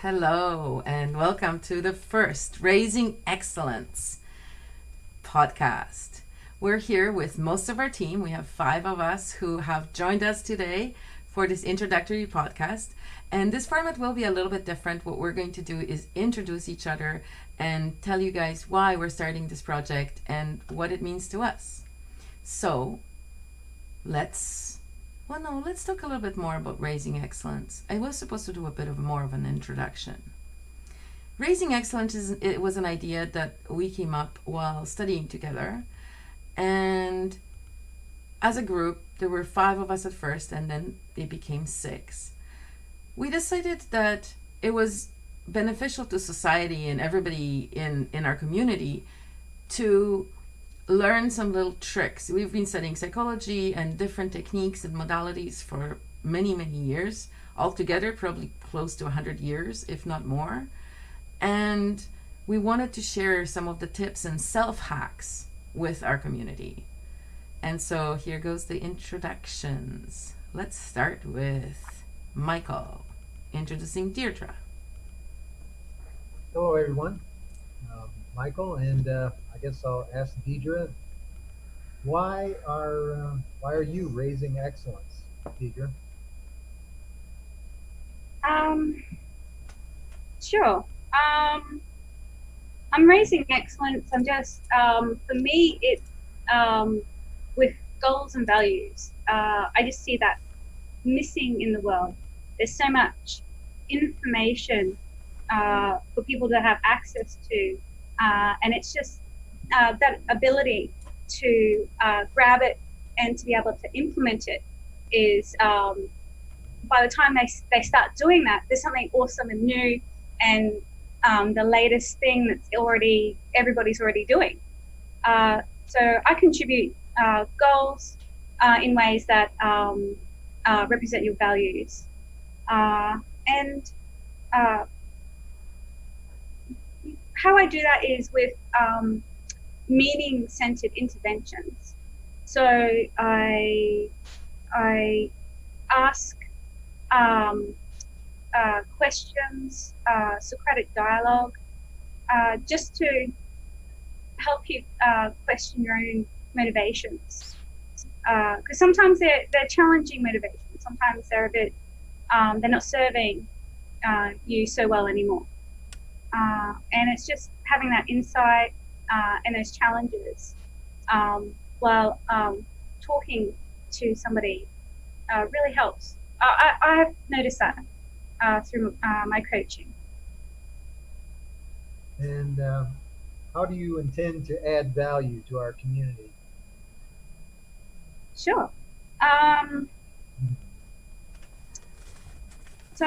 Hello, and welcome to the first Raising Excellence podcast. We're here with most of our team. We have 5 of us who have joined us today for this introductory podcast. And this format will be a little bit different. What we're going to do is introduce each other and tell you guys why we're starting this project and what it means to us. So let's talk a little bit more about Raising Excellence. I was supposed to do a bit of more of an introduction. Raising Excellence it was an idea that we came up while studying together. And as a group, there were 5 of us at first, and then they became 6. We decided that it was beneficial to society and everybody in our community to learn some little tricks. We've been studying psychology and different techniques and modalities for many, many years, altogether probably close to 100 years, if not more. And we wanted to share some of the tips and self-hacks with our community. And so here goes the introductions. Let's start with Michael, introducing Deirdre. Hello, everyone. Michael, and I guess I'll ask Deidre, why are you raising excellence, Deidre? Sure. I'm raising excellence. I'm just, for me, it's with goals and values. I just see that missing in the world. There's so much information for people to have access to, and it's just that ability to grab it and to be able to implement it is, by the time they start doing that, there's something awesome and new and the latest thing that's everybody's already doing. So I contribute goals in ways that represent your values. And how I do that is with meaning-centered interventions. So I ask questions, Socratic dialogue, just to help you question your own motivations. Because sometimes they're challenging motivations. Sometimes they're a bit, they're not serving you so well anymore. And it's just having that insight and those challenges while talking to somebody really helps. I've noticed that through my coaching. And how do you intend to add value to our community? Sure. So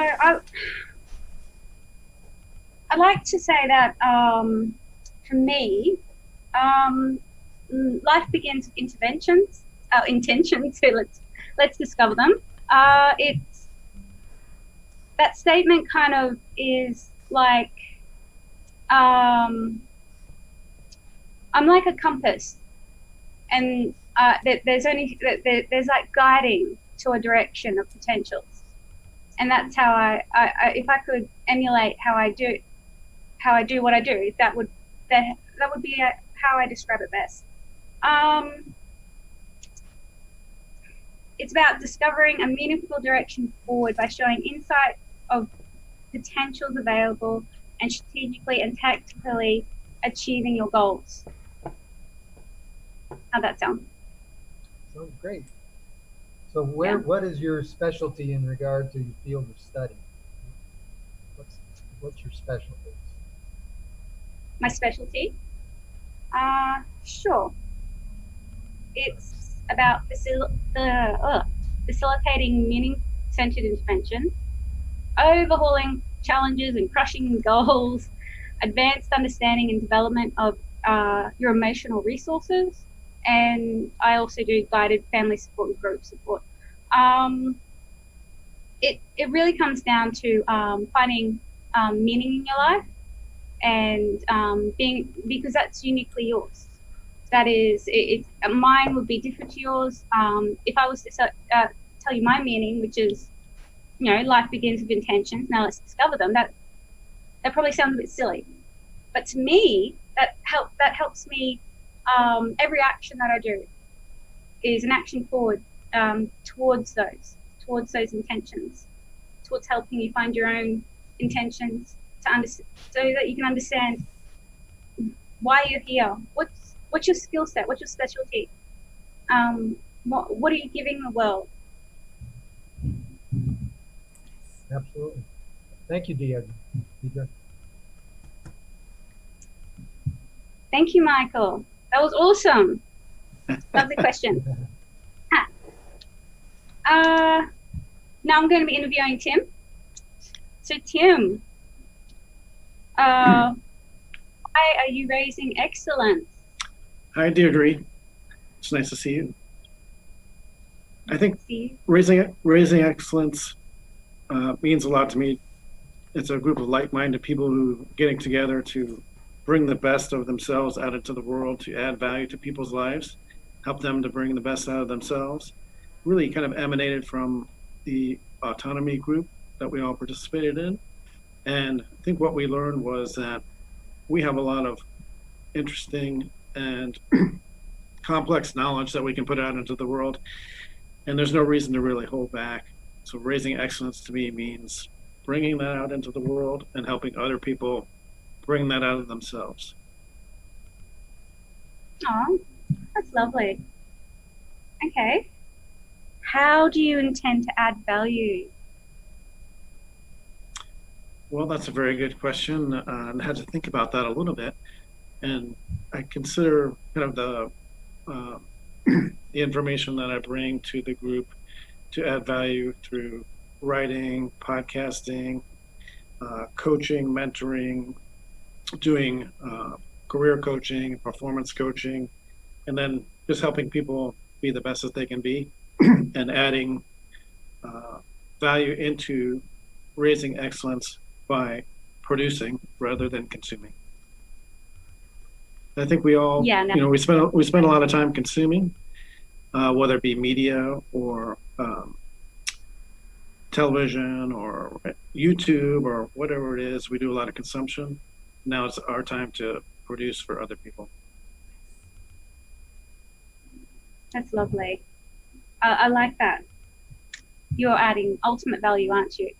I'd like to say that for me, life begins with intentions. So let's discover them. It's that statement kind of is like I'm like a compass, and there's like guiding to a direction of potentials, and that's how I if I could emulate how I do what I do, that would be how I describe it best. It's about discovering a meaningful direction forward by showing insight of potentials available and strategically and tactically achieving your goals. How'd that sound? Sounds great. So what is your specialty in regard to your field of study? What's your specialty? My specialty? Sure. It's about facilitating meaning-centered intervention, overhauling challenges and crushing goals, advanced understanding and development of your emotional resources, and I also do guided family support and group support. It really comes down to finding meaning in your life and because that's uniquely yours. That is, mine would be different to yours. If I was to tell you my meaning, which is, life begins with intentions. Now let's discover them. That probably sounds a bit silly, but to me, that helps me. Every action that I do is an action forward towards those intentions, towards helping you find your own intentions so that you can understand why you're here. What's your skill set? What's your specialty? What are you giving the world? Absolutely. Thank you, Deidre. Thank you, Michael. That was awesome. Lovely question. Now I'm going to be interviewing Tim. So Tim, why are you raising excellence? Hi, Deirdre. It's nice to see you. I think raising excellence means a lot to me. It's a group of like-minded people who are getting together to bring the best of themselves out into the world, to add value to people's lives, help them to bring the best out of themselves. Really kind of emanated from the Autonomy group that we all participated in. And I think what we learned was that we have a lot of interesting and complex knowledge that we can put out into the world. And there's no reason to really hold back. So raising excellence to me means bringing that out into the world and helping other people bring that out of themselves. Oh, that's lovely. Okay. How do you intend to add value? Well, that's a very good question. I had to think about that a little bit. And I consider kind of the information that I bring to the group to add value through writing, podcasting, coaching, mentoring, doing career coaching, performance coaching, and then just helping people be the best that they can be and adding value into raising excellence by producing rather than consuming. I think we all, we spend a lot of time consuming, whether it be media or television or YouTube or whatever it is. We do a lot of consumption. Now it's our time to produce for other people. That's lovely. I like that. You're adding ultimate value, aren't you?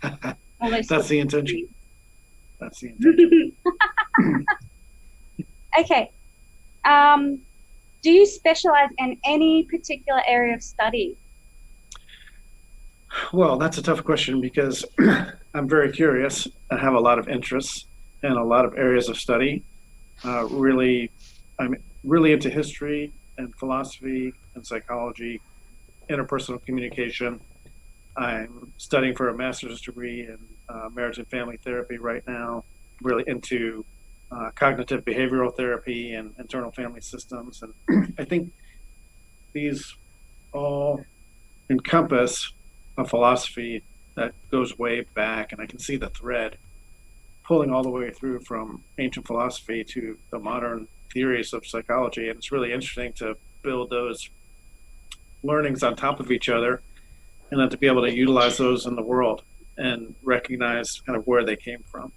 That's the intention. That's the intention. Okay. Do you specialize in any particular area of study? Well, that's a tough question because I'm very curious and have a lot of interests and a lot of areas of study. I'm really into history and philosophy and psychology, interpersonal communication. I'm studying for a master's degree in marriage and family therapy right now, really into cognitive behavioral therapy and internal family systems. And I think these all encompass a philosophy that goes way back, and I can see the thread pulling all the way through from ancient philosophy to the modern theories of psychology. And it's really interesting to build those learnings on top of each other and then to be able to utilize those in the world and recognize kind of where they came from.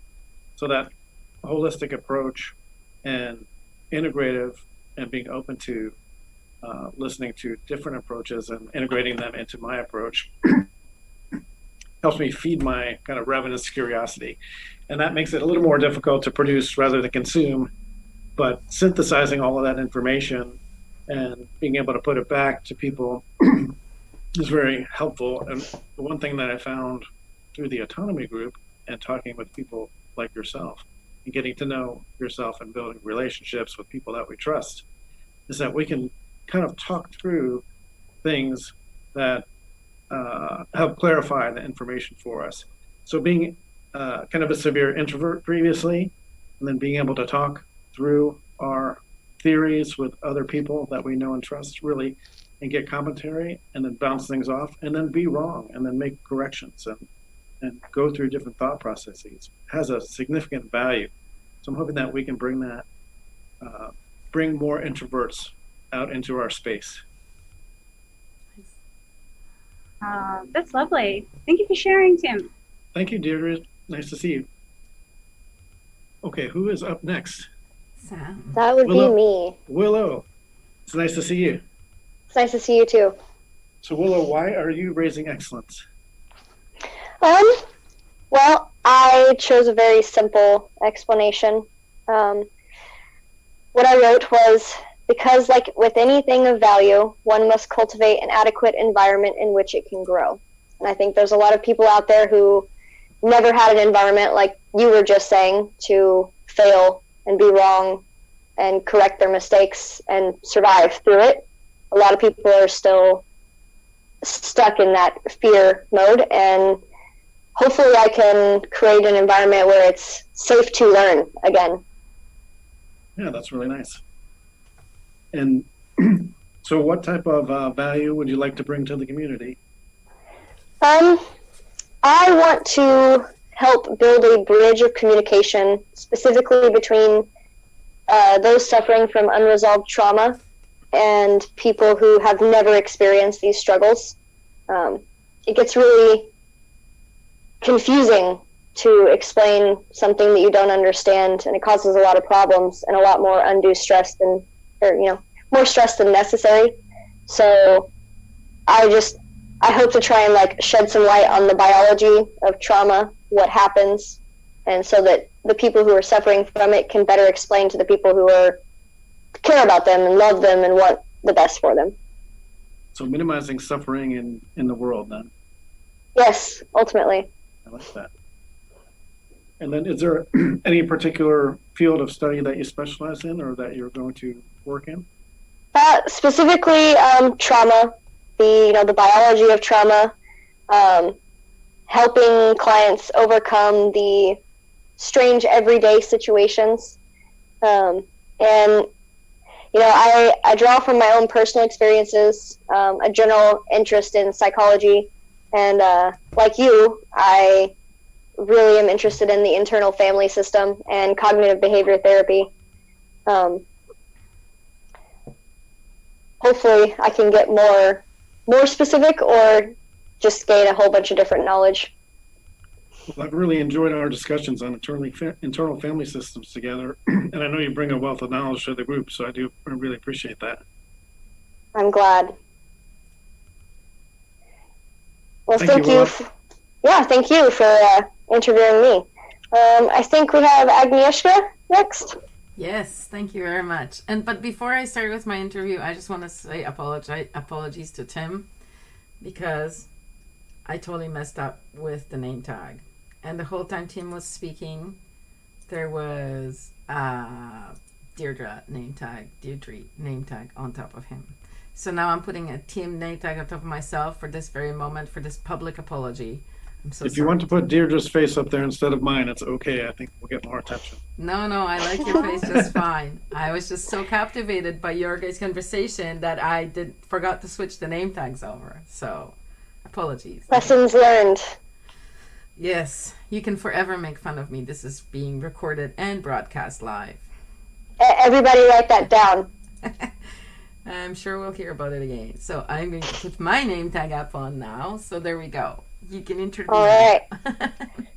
So that holistic approach and integrative and being open to listening to different approaches and integrating them into my approach helps me feed my kind of ravenous curiosity. And that makes it a little more difficult to produce rather than consume, but synthesizing all of that information and being able to put it back to people is very helpful. And the one thing that I found through the Autonomy group and talking with people like yourself and getting to know yourself and building relationships with people that we trust is that we can kind of talk through things that help clarify the information for us. So being kind of a severe introvert previously, and then being able to talk through our theories with other people that we know and trust really and get commentary and then bounce things off and then be wrong and then make corrections and go through different thought processes has a significant value. So I'm hoping that we can bring that, bring more introverts out into our space. That's lovely. Thank you for sharing, Tim. Thank you, Deirdre. Nice to see you. Okay, who is up next? Sam. That would Willow. be me. Willow. It's nice to see you. It's nice to see you too. So Willow, why are you raising excellence? Well, I chose a very simple explanation. What I wrote was, because like with anything of value, one must cultivate an adequate environment in which it can grow. And I think there's a lot of people out there who never had an environment, like you were just saying, to fail and be wrong and correct their mistakes and survive through it. A lot of people are still stuck in that fear mode, and hopefully I can create an environment where it's safe to learn again. Yeah, that's really nice. And so what type of value would you like to bring to the community? I want to help build a bridge of communication, specifically between those suffering from unresolved trauma and people who have never experienced these struggles. It gets really confusing to explain something that you don't understand, and it causes a lot of problems and a lot more undue stress more stress than necessary. So I hope to try and like shed some light on the biology of trauma, what happens, and so that the people who are suffering from it can better explain to the people who care about them and love them and want the best for them. So minimizing suffering in the world then. Yes, ultimately. I like that. And then is there any particular field of study that you specialize in or that you're going to work in? Specifically, trauma, the biology of trauma, helping clients overcome the strange everyday situations. And, I draw from my own personal experiences, a general interest in psychology. And like you, I really am interested in the internal family system and cognitive behavior therapy. Hopefully I can get more specific or just gain a whole bunch of different knowledge. Well, I've really enjoyed our discussions on internal family systems together, and I know you bring a wealth of knowledge to the group, so I really appreciate that. I'm glad. Well, thank you. Thank you for interviewing me. I think we have Agnieszka next. Yes, thank you very much. But before I start with my interview, I just want to say apologies to Tim, because I totally messed up with the name tag. And the whole time Tim was speaking, there was Deirdre name tag on top of him. So now I'm putting a Tim name tag on top of myself for this very moment, for this public apology. I'm so If you want to put Deirdre's face up there instead of mine, it's okay. I think we'll get more attention. No, I like your face just fine. I was just so captivated by your guys' conversation that I forgot to switch the name tags over. So, apologies. Lessons learned. Yes, you can forever make fun of me. This is being recorded and broadcast live. Everybody write that down. I'm sure we'll hear about it again. So I'm going to put my name tag up on now. So there we go. You can introduce All right.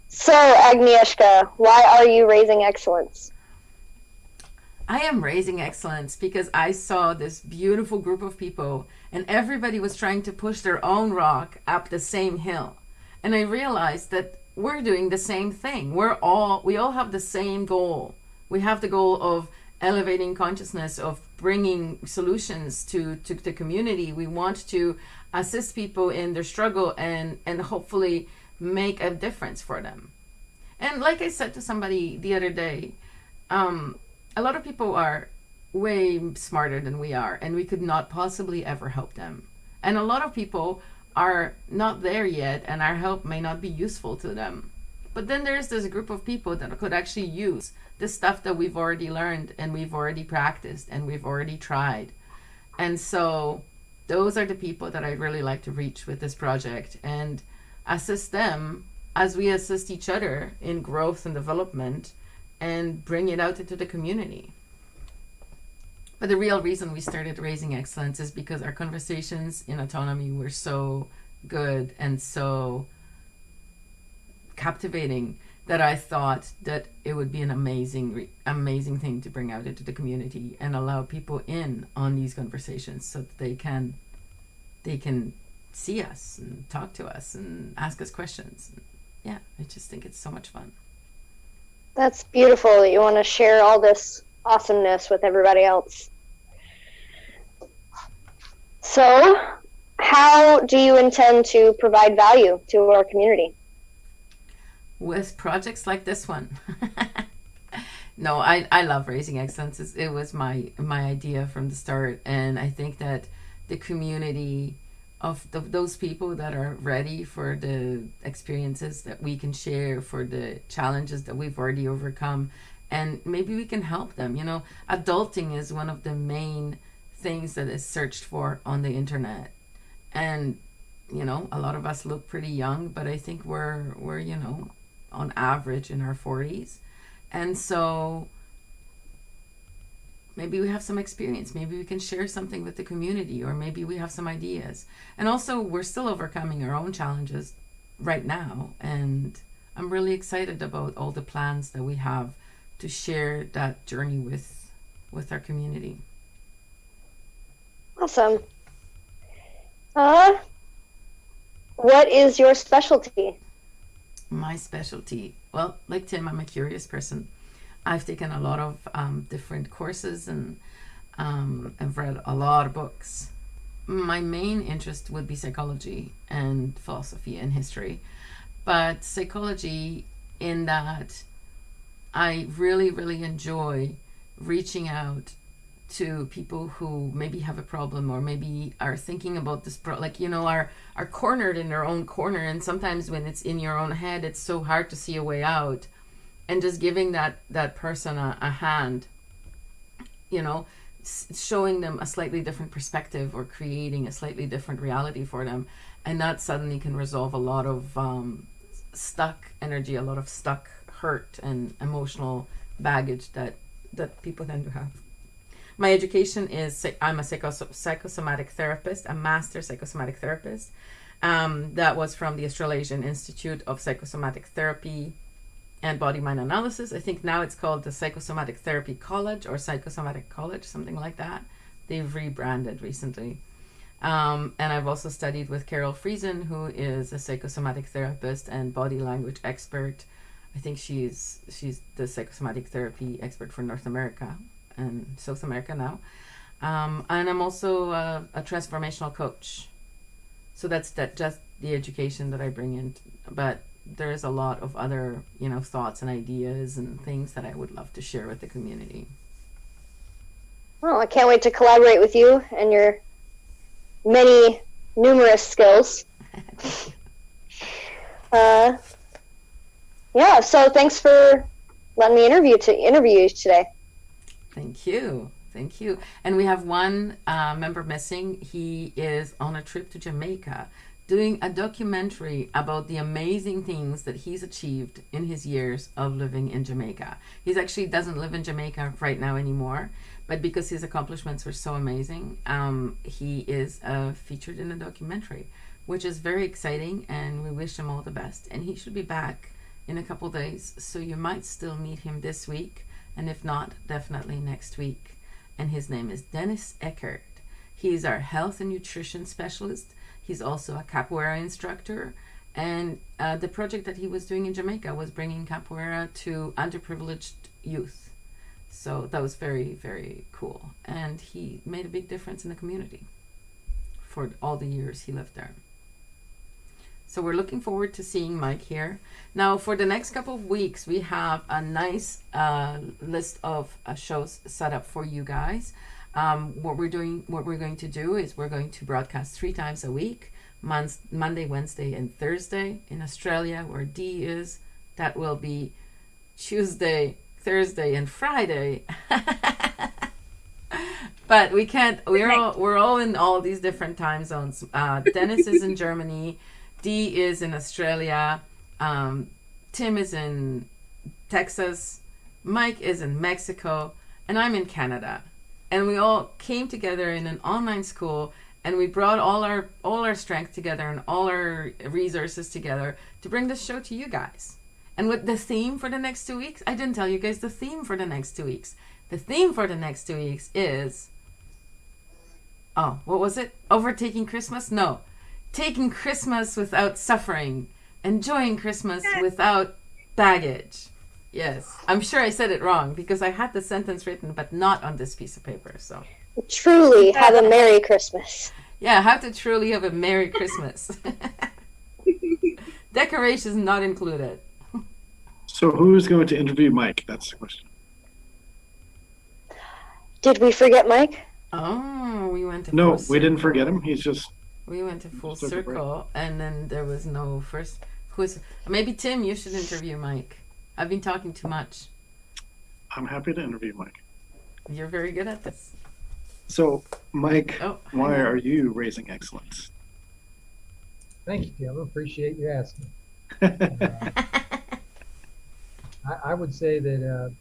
So, Agnieszka, why are you raising excellence? I am raising excellence because I saw this beautiful group of people and everybody was trying to push their own rock up the same hill. And I realized that we're doing the same thing. We all have the same goal. We have the goal of elevating consciousness, of bringing solutions to the community. We want to assist people in their struggle and hopefully make a difference for them. And like I said to somebody the other day, a lot of people are way smarter than we are, and we could not possibly ever help them. And a lot of people are not there yet, and our help may not be useful to them. But then there's this group of people that could actually use the stuff that we've already learned and we've already practiced and we've already tried. And so those are the people that I'd really like to reach with this project and assist them as we assist each other in growth and development and bring it out into the community. But the real reason we started Raising Excellence is because our conversations in Autonomy were so good and so captivating that I thought that it would be an amazing thing to bring out into the community and allow people in on these conversations so that they can see us and talk to us and ask us questions. Yeah, I just think it's so much fun. That's beautiful that you want to share all this awesomeness with everybody else. So, how do you intend to provide value to our community? With projects like this one. No, I love Raising Excellence. It was my idea from the start, and I think that the community of those people that are ready for the experiences that we can share, for the challenges that we've already overcome, and maybe we can help them. You know, adulting is one of the main things that is searched for on the internet, and you know, a lot of us look pretty young, but I think we're you know, on average in our 40s, and so maybe we have some experience, maybe we can share something with the community, or maybe we have some ideas. And also, we're still overcoming our own challenges right now, and I'm really excited about all the plans that we have to share that journey with our community. Awesome. What is your specialty? My specialty, well, like Tim, I'm a curious person. I've taken a lot of different courses, and I've read a lot of books. My main interest would be psychology and philosophy and history, but psychology in that I really, really enjoy reaching out to people who maybe have a problem, or maybe are thinking about this, like, you know, are cornered in their own corner, and sometimes when it's in your own head, it's so hard to see a way out. And just giving that person a hand, you know, showing them a slightly different perspective, or creating a slightly different reality for them. And that suddenly can resolve a lot of stuck energy, a lot of stuck hurt and emotional baggage that people tend to have. My education is, I'm a psychosomatic therapist, a master psychosomatic therapist. That was from the Australasian Institute of Psychosomatic Therapy and Body-Mind Analysis. I think now it's called the Psychosomatic Therapy College, or Psychosomatic College, something like that. They've rebranded recently. And I've also studied with Carol Friesen, who is a psychosomatic therapist and body language expert. I think she's the psychosomatic therapy expert for North America and South America now. And I'm also a transformational coach. So that's just the education that I bring in. But there's a lot of other, you know, thoughts and ideas and things that I would love to share with the community. Well, I can't wait to collaborate with you and your numerous skills. Yeah, so thanks for letting me interview you today. Thank you. And we have one member missing. He is on a trip to Jamaica, doing a documentary about the amazing things that he's achieved in his years of living in Jamaica. He actually doesn't live in Jamaica right now anymore, but because his accomplishments were so amazing, he is featured in a documentary, which is very exciting, and we wish him all the best. And he should be back in a couple days, so you might still meet him this week, and if not, definitely next week. And his name is Dennis Eckert. He's our health and nutrition specialist. He's also a capoeira instructor, and the project that he was doing in Jamaica was bringing capoeira to underprivileged youth. So that was very, very cool, and he made a big difference in the community for all the years he lived there. So we're looking forward to seeing Mike here. Now, for the next couple of weeks, we have a nice list of shows set up for you guys. What we're going to do is we're going to broadcast 3 times a week, Monday, Wednesday, and Thursday. In Australia, where D is, that will be Tuesday, Thursday, and Friday. But we can't. We're all in all these different time zones. Dennis is in Germany. D is in Australia. Tim is in Texas. Mike is in Mexico, and I'm in Canada. And we all came together in an online school, and we brought all our strength together and all our resources together to bring this show to you guys. And with the theme for the next 2 weeks, I didn't tell you guys the theme for the next 2 weeks. The theme for the next 2 weeks is, oh, what was it? Overtaking Christmas? No. Taking Christmas without suffering. Enjoying Christmas without baggage. Yes. I'm sure I said it wrong because I had the sentence written, but not on this piece of paper. So truly have a Merry Christmas. yeah, how to truly have a Merry Christmas. Decorations not included. So who's going to interview Mike? That's the question. Did we forget Mike? Oh, we went to No, full we didn't circle. forget him. He's just We went to full Just took a break. circle, and then there was no first. Who's maybe Tim? You should interview Mike. I've been talking too much. I'm happy to interview Mike. You're very good at this. So, Mike, Oh, why hang on. are you raising excellence? Thank you, Tim. I appreciate you asking. I would say that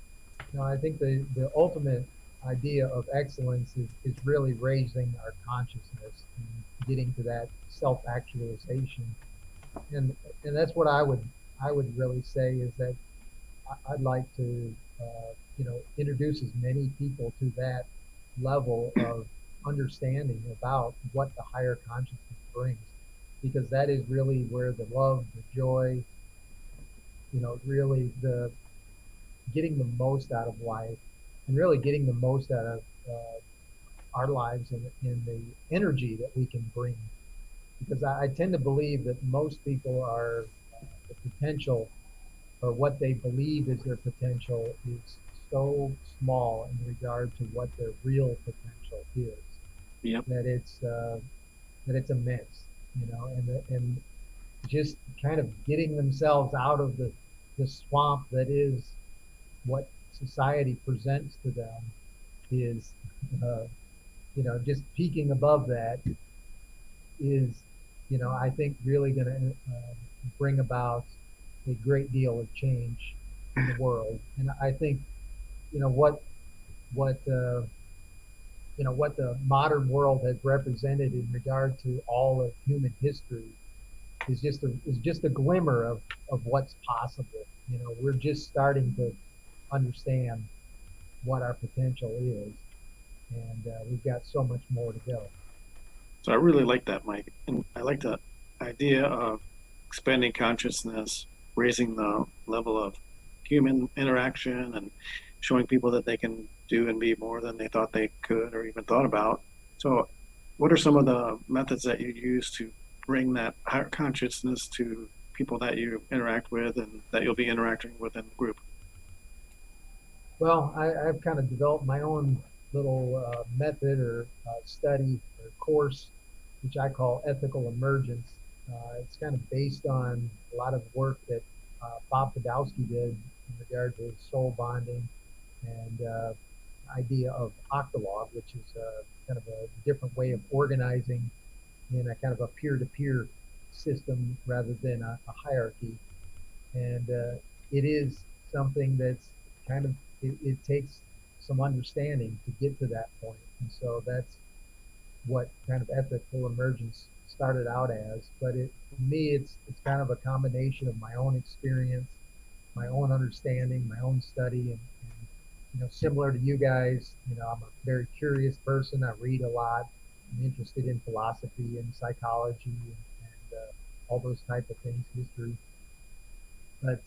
I think the ultimate idea of excellence is really raising our consciousness and getting to that self-actualization, and that's what I would really say is that I'd like to introduce as many people to that level of understanding about what the higher consciousness brings, because that is really where the love, the joy, really the getting the most out of life and really getting the most out of our lives and in the energy that we can bring. Because I tend to believe that most people are the potential, or what they believe is their potential, is so small in regard to what their real potential is. Yep. That it's immense, and just kind of getting themselves out of the swamp that is what society presents to them is, just peaking above that is, I think really going to bring about a great deal of change in the world. And I think, what the modern world has represented in regard to all of human history is just a glimmer of what's possible. We're just starting to understand what our potential is, and we've got so much more to go. So I really like that, Mike. And I like the idea of expanding consciousness, raising the level of human interaction, and showing people that they can do and be more than they thought they could or even thought about. So what are some of the methods that you use to bring that higher consciousness to people that you interact with and that you'll be interacting with in the group? Well, I've kind of developed my own little method or study or course, which I call ethical emergence. It's kind of based on a lot of work that Bob Podolsky did in regard to soul bonding and idea of octalog, which is kind of a different way of organizing in a kind of a peer-to-peer system rather than a hierarchy. And it is something that's kind of, it takes some understanding to get to that point. And so that's what kind of ethical emergence started out as. But for me, it's kind of a combination of my own experience, my own understanding, my own study, and similar to you guys, I'm a very curious person. I read a lot. I'm interested in philosophy and psychology and all those type of things, history. But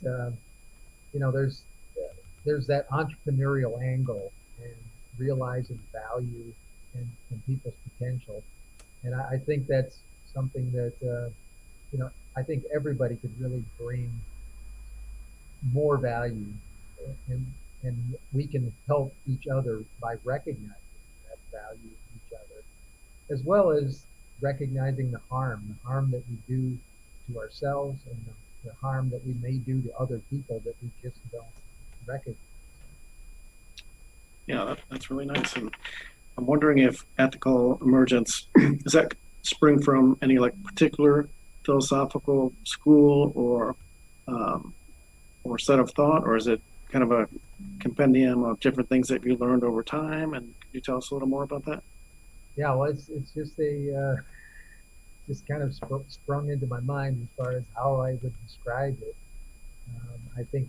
there's that entrepreneurial angle and realizing value and people's potential, and I think that's something that I think everybody could really bring more value, and we can help each other by recognizing that value in each other, as well as recognizing the harm that we do to ourselves and the harm that we may do to other people that we just don't recognize. Yeah, that's really nice. And I'm wondering if ethical emergence, does that spring from any particular philosophical school or set of thought, or is it kind of a compendium of different things that you learned over time? And could you tell us a little more about that? Yeah, well, it's just just kind of sprung into my mind as far as how I would describe it. I think,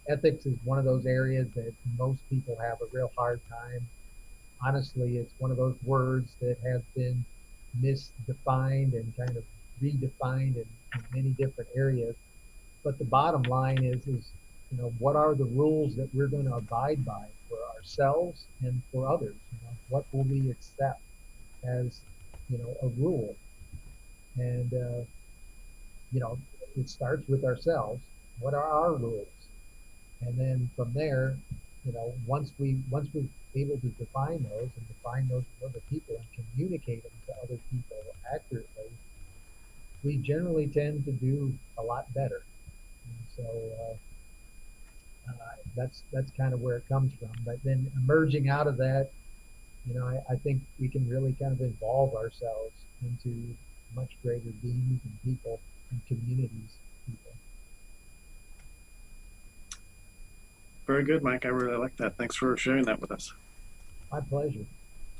ethics is one of those areas that most people have a real hard time. Honestly, it's one of those words that have been misdefined and kind of redefined in many different areas. But the bottom line is, what are the rules that we're going to abide by for ourselves and for others? What will we accept as, a rule? And, it starts with ourselves. What are our rules? And then from there, once we're able to define those and define those with other people and communicate them to other people accurately, we generally tend to do a lot better. And so that's kind of where it comes from. But then emerging out of that, I think we can really kind of evolve ourselves into much greater beings and people and communities of people. Very good, Mike. I really like that. Thanks for sharing that with us. My pleasure.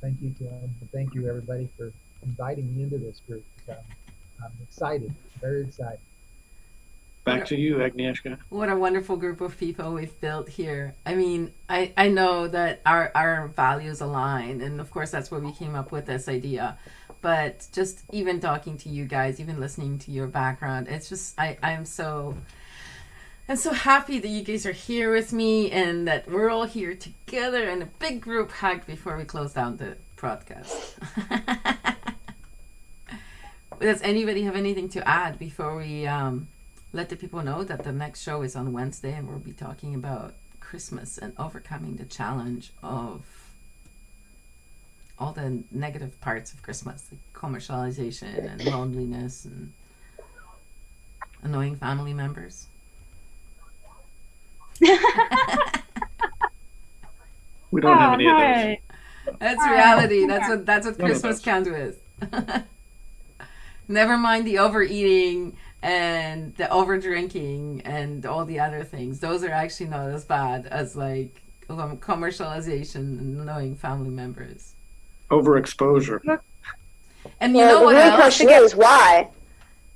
Thank you, Tom. And thank you, everybody, for inviting me into this group. I'm excited, very excited. Back to you, Agnieszka. What a wonderful group of people we've built here. I mean, I know that our values align, and of course that's where we came up with this idea. But just even talking to you guys, even listening to your background, it's just I'm so happy that you guys are here with me and that we're all here together in a big group hug before we close down the broadcast. Does anybody have anything to add before we let the people know that the next show is on Wednesday and we'll be talking about Christmas and overcoming the challenge of all the negative parts of Christmas, like commercialization and loneliness and annoying family members? We don't have any of those. That's reality. That's what Christmas counts with. Never mind the overeating and the over drinking and all the other things. Those are actually not as bad as like commercialization and annoying family members. Overexposure. And you know what else? The question is why.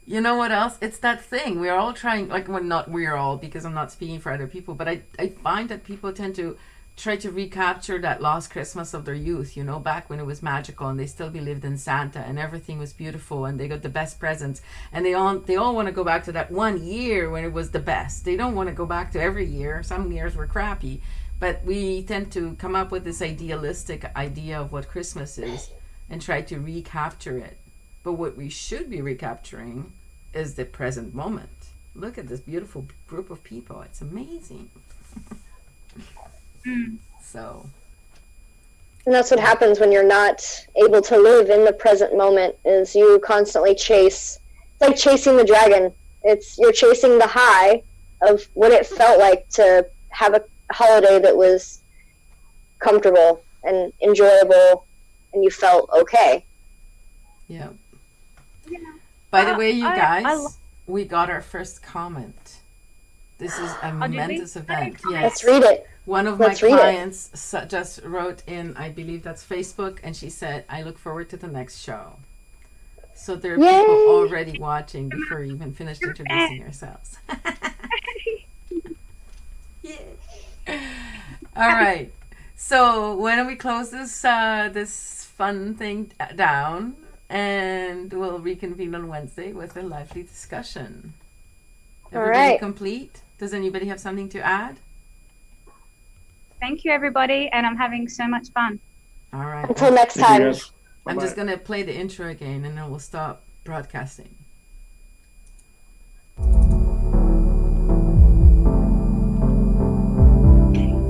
You know what else? It's that thing. We're all trying, like, well, not we're all, because I'm not speaking for other people, but I find that people tend to try to recapture that lost Christmas of their youth, back when it was magical and they still believed in Santa and everything was beautiful and they got the best presents, and they all want to go back to that one year when it was the best. They don't want to go back to every year. Some years were crappy, but we tend to come up with this idealistic idea of what Christmas is and try to recapture it. But what we should be recapturing is the present moment. Look at this beautiful group of people. It's amazing. So. And that's what happens when you're not able to live in the present moment, is you constantly chase. It's like chasing the dragon. You're chasing the high of what it felt like to have a holiday that was comfortable and enjoyable and you felt okay. Yeah. By the way, you guys, we got our first comment. This is a momentous event. Yes. Let's read it. One of my clients just wrote in, I believe that's Facebook, and she said, I look forward to the next show. So there are people already watching before you even finished introducing yourselves. Yeah. All right. So why don't we close this fun thing down, and we'll reconvene on Wednesday with a lively discussion. Everybody complete? Does anybody have something to add? Thank you, everybody, and I'm having so much fun. All right. Until next time. I'm just going to play the intro again, and then we'll stop broadcasting.